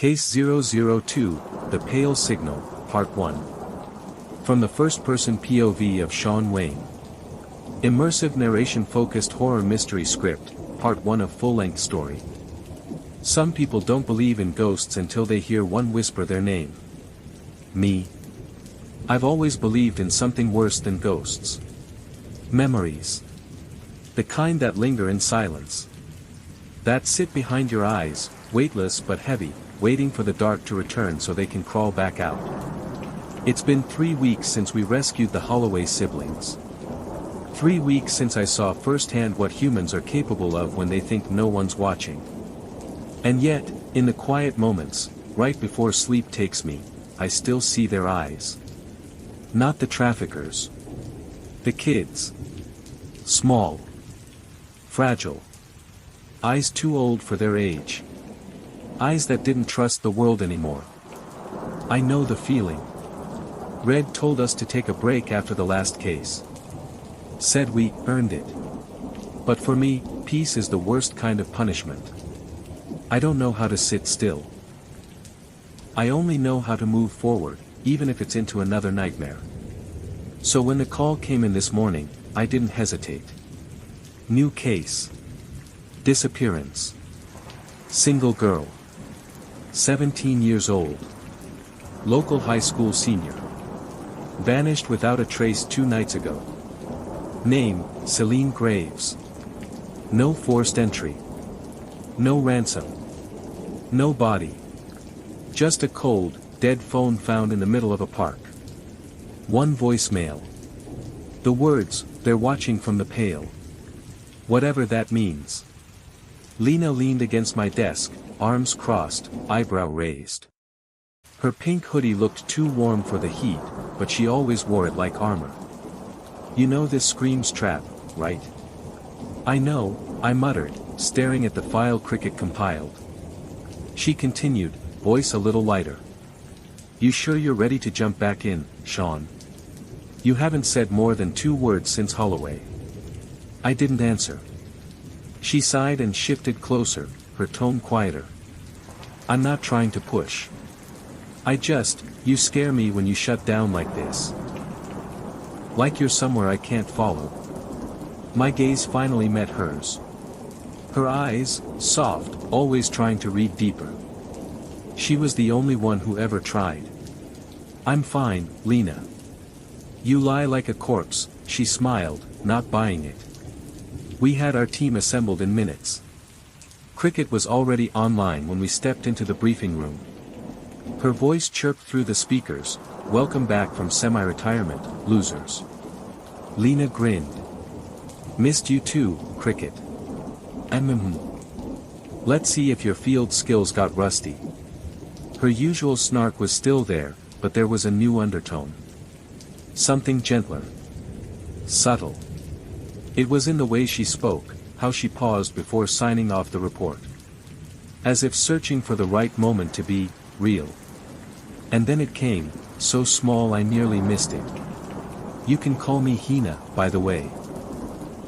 Case 002, The Pale Signal, Part 1. From the first-person POV of Shawn Wayne. Immersive narration-focused horror mystery script, Part 1 of full-length story. Some people don't believe in ghosts until they hear one whisper their name. Me. I've always believed in something worse than ghosts. Memories. The kind that linger in silence. That sit behind your eyes, weightless but heavy, waiting for the dark to return so they can crawl back out. It's been 3 weeks since we rescued the Holloway siblings. 3 weeks since I saw firsthand what humans are capable of when they think no one's watching. And yet, in the quiet moments, right before sleep takes me, I still see their eyes. Not the traffickers. The kids. Small. Fragile. Eyes too old for their age. Eyes that didn't trust the world anymore. I know the feeling. Red told us to take a break after the last case. Said we earned it. But for me, peace is the worst kind of punishment. I don't know how to sit still. I only know how to move forward, even if it's into another nightmare. So when the call came in this morning, I didn't hesitate. New case. Disappearance. Single girl. 17 years old. Local high school senior. Vanished without a trace 2 nights ago. Name, Celine Graves. No forced entry. No ransom. No body. Just a cold, dead phone found in the middle of a park. 1 voicemail. The words, "They're watching from the pale." Whatever that means. Lina leaned against my desk, arms crossed, eyebrow raised. Her pink hoodie looked too warm for the heat, but she always wore it like armor. "You know this screams trap, right?" "I know," I muttered, staring at the file Cricket compiled. She continued, voice a little lighter. "You sure you're ready to jump back in, Shawn? You haven't said more than 2 words since Holloway." I didn't answer. She sighed and shifted closer, her tone quieter. "I'm not trying to push. You scare me when you shut down like this. Like you're somewhere I can't follow." My gaze finally met hers. Her eyes, soft, always trying to read deeper. She was the only one who ever tried. "I'm fine, Lina." "You lie like a corpse," she smiled, not buying it. We had our team assembled in minutes. Cricket was already online when we stepped into the briefing room. Her voice chirped through the speakers, "Welcome back from semi-retirement, losers." Lina grinned. "Missed you too, Cricket." "Let's see if your field skills got rusty." Her usual snark was still there, but there was a new undertone. Something gentler. Subtle. It was in the way she spoke, how she paused before signing off the report. As if searching for the right moment to be real. And then it came, so small I nearly missed it. "You can call me Hina, by the way.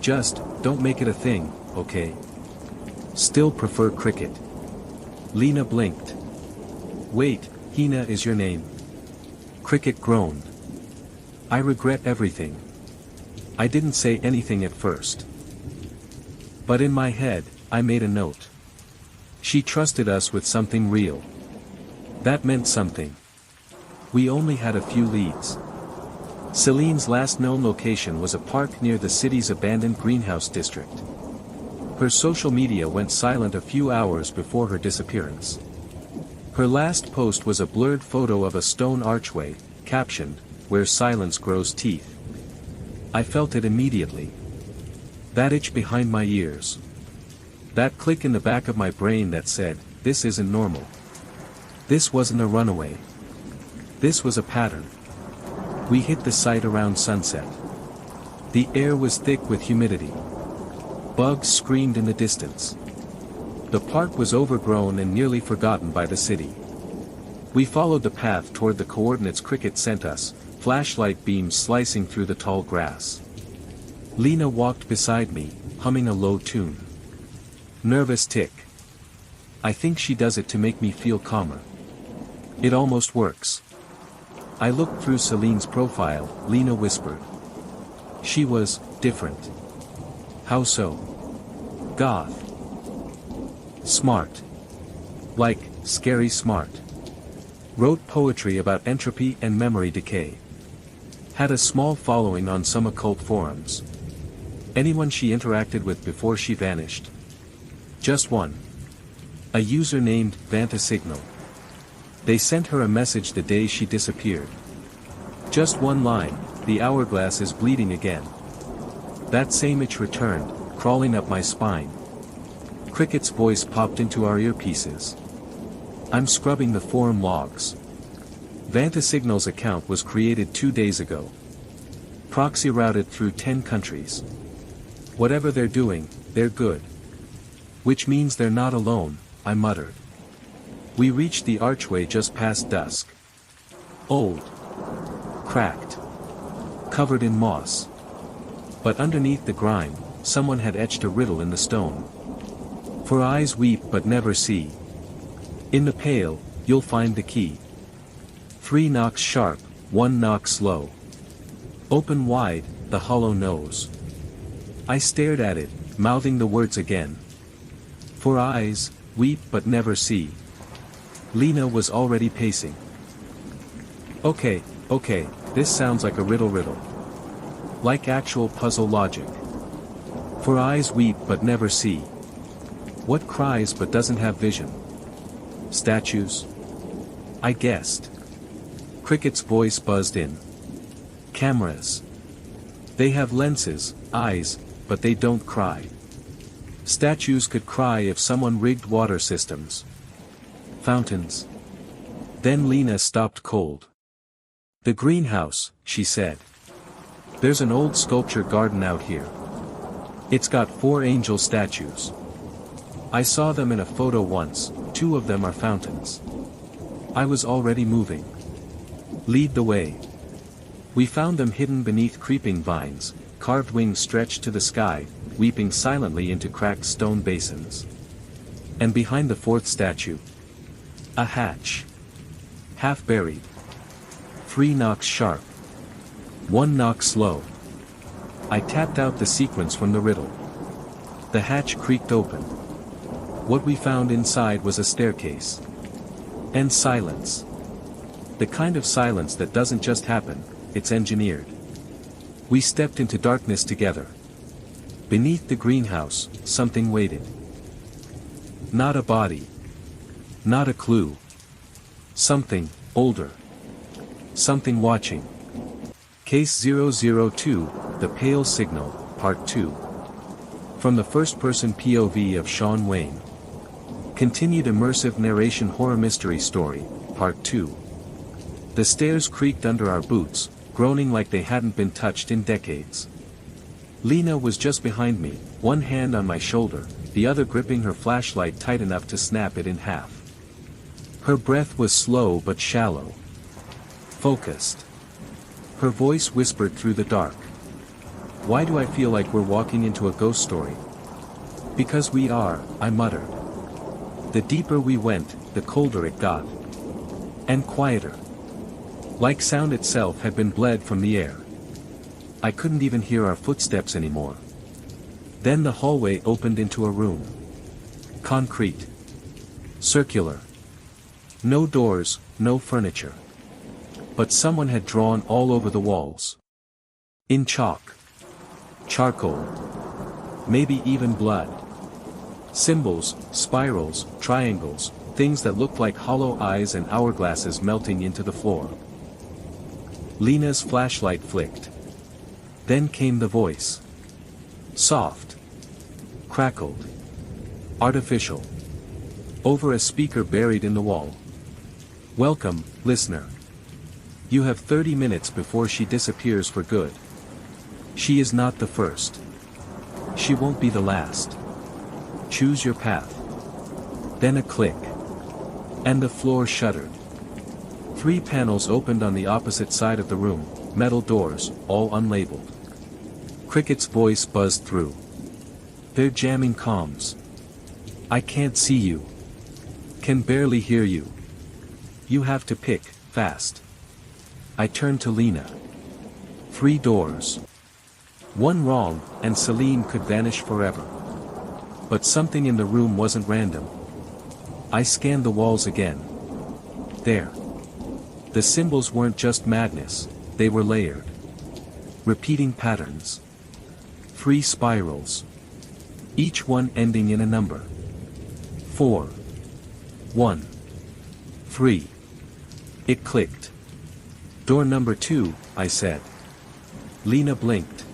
Just, don't make it a thing, okay? Still prefer Cricket." Lina blinked. "Wait, Hina is your name?" Cricket groaned. "I regret everything. I didn't say anything at first. But in my head, I made a note. She trusted us with something real. That meant something. We only had a few leads. Celine's last known location was a park near the city's abandoned greenhouse district. Her social media went silent a few hours before her disappearance. Her last post was a blurred photo of a stone archway, captioned, "Where silence grows teeth." I felt it immediately. That itch behind my ears. That click in the back of my brain that said, this isn't normal. This wasn't a runaway. This was a pattern. We hit the site around sunset. The air was thick with humidity. Bugs screamed in the distance. The park was overgrown and nearly forgotten by the city. We followed the path toward the coordinates Cricket sent us, flashlight beams slicing through the tall grass. Lina walked beside me, humming a low tune. Nervous tick. I think she does it to make me feel calmer. It almost works. I looked through Celine's profile, Lina whispered. She was different. How so? Goth. Smart. Like, scary smart. Wrote poetry about entropy and memory decay. Had a small following on some occult forums. Anyone she interacted with before she vanished? Just one. A user named Vantasignal. They sent her a message the day she disappeared. Just one line, the hourglass is bleeding again. That same itch returned, crawling up my spine. Cricket's voice popped into our earpieces. I'm scrubbing the forum logs. Vantasignal's account was created 2 days ago. Proxy routed through 10 countries. Whatever they're doing, they're good. Which means they're not alone, I muttered. We reached the archway just past dusk. Old. Cracked. Covered in moss. But underneath the grime, someone had etched a riddle in the stone. For eyes weep but never see. In the pale, you'll find the key. 3 knocks sharp, 1 knock slow. Open wide, the hollow nose. I stared at it, mouthing the words again. For eyes, weep but never see. Lina was already pacing. Okay, this sounds like a riddle. Like actual puzzle logic. For eyes weep but never see. What cries but doesn't have vision? Statues? I guessed. Cricket's voice buzzed in. Cameras. They have lenses, eyes, but they don't cry. Statues could cry if someone rigged water systems. Fountains. Then Lina stopped cold. The greenhouse, she said. There's an old sculpture garden out here. It's got 4 angel statues. I saw them in a photo once, 2 of them are fountains. I was already moving. Lead the way. We found them hidden beneath creeping vines, carved wings stretched to the sky, weeping silently into cracked stone basins. And behind the 4th statue. A hatch. Half buried. 3 knocks sharp. 1 knock slow. I tapped out the sequence from the riddle. The hatch creaked open. What we found inside was a staircase. And silence. The kind of silence that doesn't just happen, it's engineered. We stepped into darkness together. Beneath the greenhouse, something waited. Not a body. Not a clue. Something, older. Something watching. Case 002, The Pale Signal, Part 2. From the first-person POV of Shawn Wayne. Continued immersive narration horror mystery story, Part 2. The stairs creaked under our boots, groaning like they hadn't been touched in decades. Lina was just behind me, one hand on my shoulder, the other gripping her flashlight tight enough to snap it in half. Her breath was slow but shallow. Focused. Her voice whispered through the dark. Why do I feel like we're walking into a ghost story? Because we are, I muttered. The deeper we went, the colder it got. And quieter. Like sound itself had been bled from the air. I couldn't even hear our footsteps anymore. Then the hallway opened into a room. Concrete. Circular. No doors, no furniture. But someone had drawn all over the walls. In chalk. Charcoal. Maybe even blood. Symbols, spirals, triangles, things that looked like hollow eyes and hourglasses melting into the floor. Lina's flashlight flicked. Then came the voice. Soft. Crackled. Artificial. Over a speaker buried in the wall. Welcome, listener. You have 30 minutes before she disappears for good. She is not the first. She won't be the last. Choose your path. Then a click. And the floor shuddered. 3 panels opened on the opposite side of the room, metal doors, all unlabeled. Cricket's voice buzzed through. They're jamming comms. I can't see you. Can barely hear you. You have to pick, fast. I turned to Lina. 3 doors. One wrong, and Celine could vanish forever. But something in the room wasn't random. I scanned the walls again. There. The symbols weren't just madness, they were layered. Repeating patterns. 3 spirals. Each one ending in a number. 4. 1. 3. It clicked. Door number 2, I said. Lina blinked.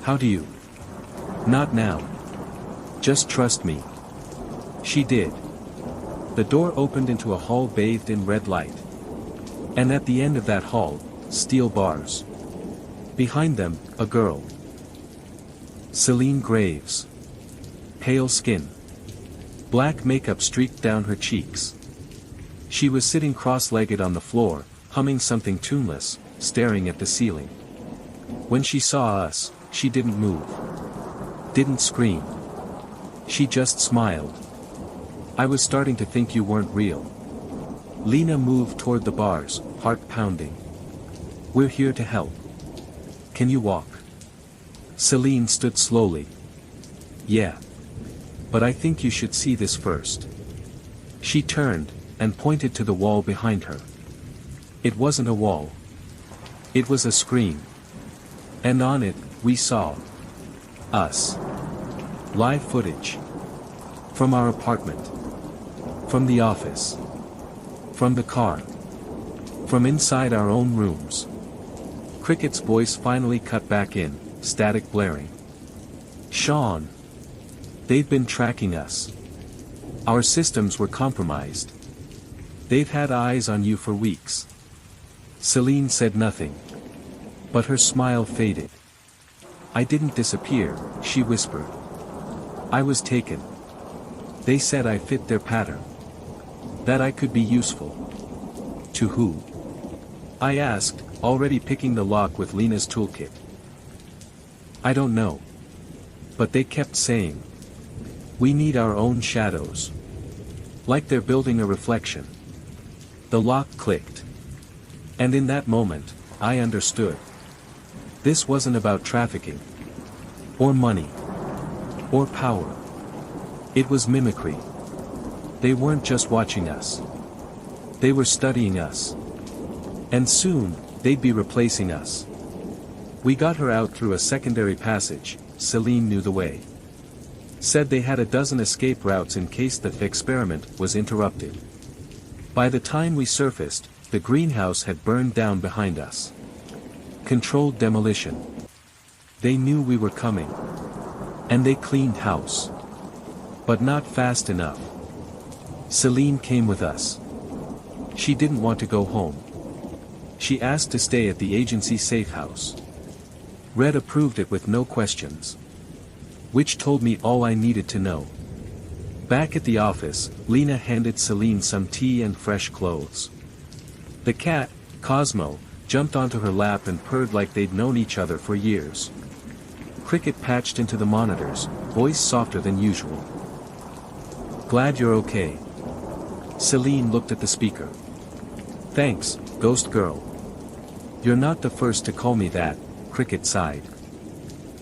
How do you? Not now. Just trust me. She did. The door opened into a hall bathed in red light. And at the end of that hall, steel bars. Behind them, a girl. Celine Graves. Pale skin. Black makeup streaked down her cheeks. She was sitting cross-legged on the floor, humming something tuneless, staring at the ceiling. When she saw us, she didn't move. Didn't scream. She just smiled. I was starting to think you weren't real. Lina moved toward the bars, heart pounding. We're here to help. Can you walk? Celine stood slowly. Yeah. But I think you should see this first. She turned, and pointed to the wall behind her. It wasn't a wall. It was a screen. And on it, we saw us. Live footage. From our apartment. From the office. From the car. From inside our own rooms. Cricket's voice finally cut back in, static blaring. Shawn. They've been tracking us. Our systems were compromised. They've had eyes on you for weeks. Celine said nothing. But her smile faded. I didn't disappear, she whispered. I was taken. They said I fit their pattern. That I could be useful. To who? I asked, already picking the lock with Lina's toolkit. I don't know. But they kept saying. We need our own shadows. Like they're building a reflection. The lock clicked. And in that moment, I understood. This wasn't about trafficking. Or money. Or power. It was mimicry. They weren't just watching us. They were studying us. And soon, they'd be replacing us. We got her out through a secondary passage. Celine knew the way. Said they had a dozen escape routes in case the experiment was interrupted. By the time we surfaced, the greenhouse had burned down behind us. Controlled demolition. They knew we were coming. And they cleaned house. But not fast enough. Celine came with us. She didn't want to go home. She asked to stay at the agency safe house. Red approved it with no questions. Which told me all I needed to know. Back at the office, Lina handed Celine some tea and fresh clothes. The cat, Cosmo, jumped onto her lap and purred like they'd known each other for years. Cricket patched into the monitors, voice softer than usual. Glad you're okay. Celine looked at the speaker. Thanks, Ghost Girl. You're not the first to call me that, Cricket sighed.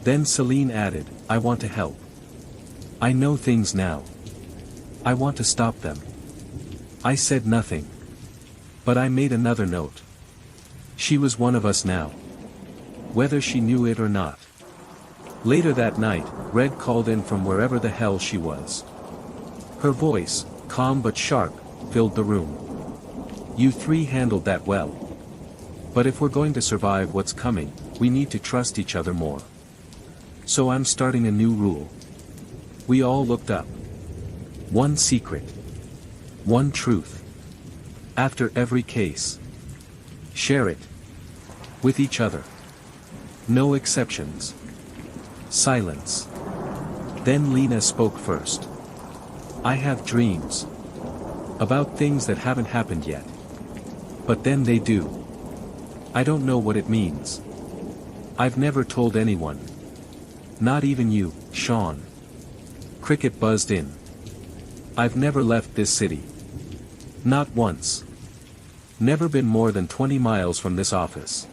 Then Celine added, I want to help. I know things now. I want to stop them. I said nothing. But I made another note. She was one of us now. Whether she knew it or not. Later that night, Red called in from wherever the hell she was. Her voice, calm but sharp, filled the room. You 3 handled that well. But if we're going to survive what's coming, we need to trust each other more. So I'm starting a new rule. We all looked up. One secret. One truth. After every case. Share it. With each other. No exceptions. Silence. Then Lina spoke first. I have dreams. About things that haven't happened yet. But then they do. I don't know what it means. I've never told anyone. Not even you, Shawn. Cricket buzzed in. I've never left this city. Not once. Never been more than 20 miles from this office.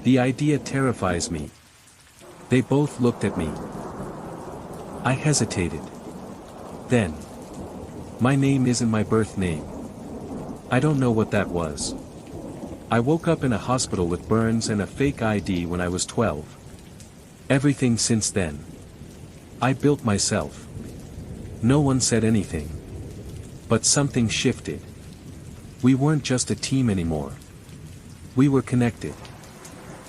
The idea terrifies me. They both looked at me. I hesitated. Then. My name isn't my birth name. I don't know what that was. I woke up in a hospital with burns and a fake ID when I was 12. Everything since then. I built myself. No one said anything. But something shifted. We weren't just a team anymore. We were connected.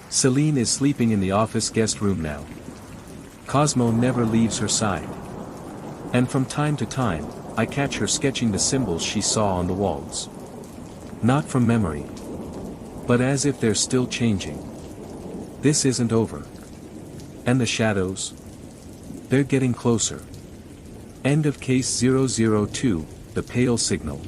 Celine is sleeping in the office guest room now. Cosmo never leaves her side. And from time to time, I catch her sketching the symbols she saw on the walls. Not from memory. But as if they're still changing. This isn't over. And the shadows? They're getting closer. End of case 002, the pale signal.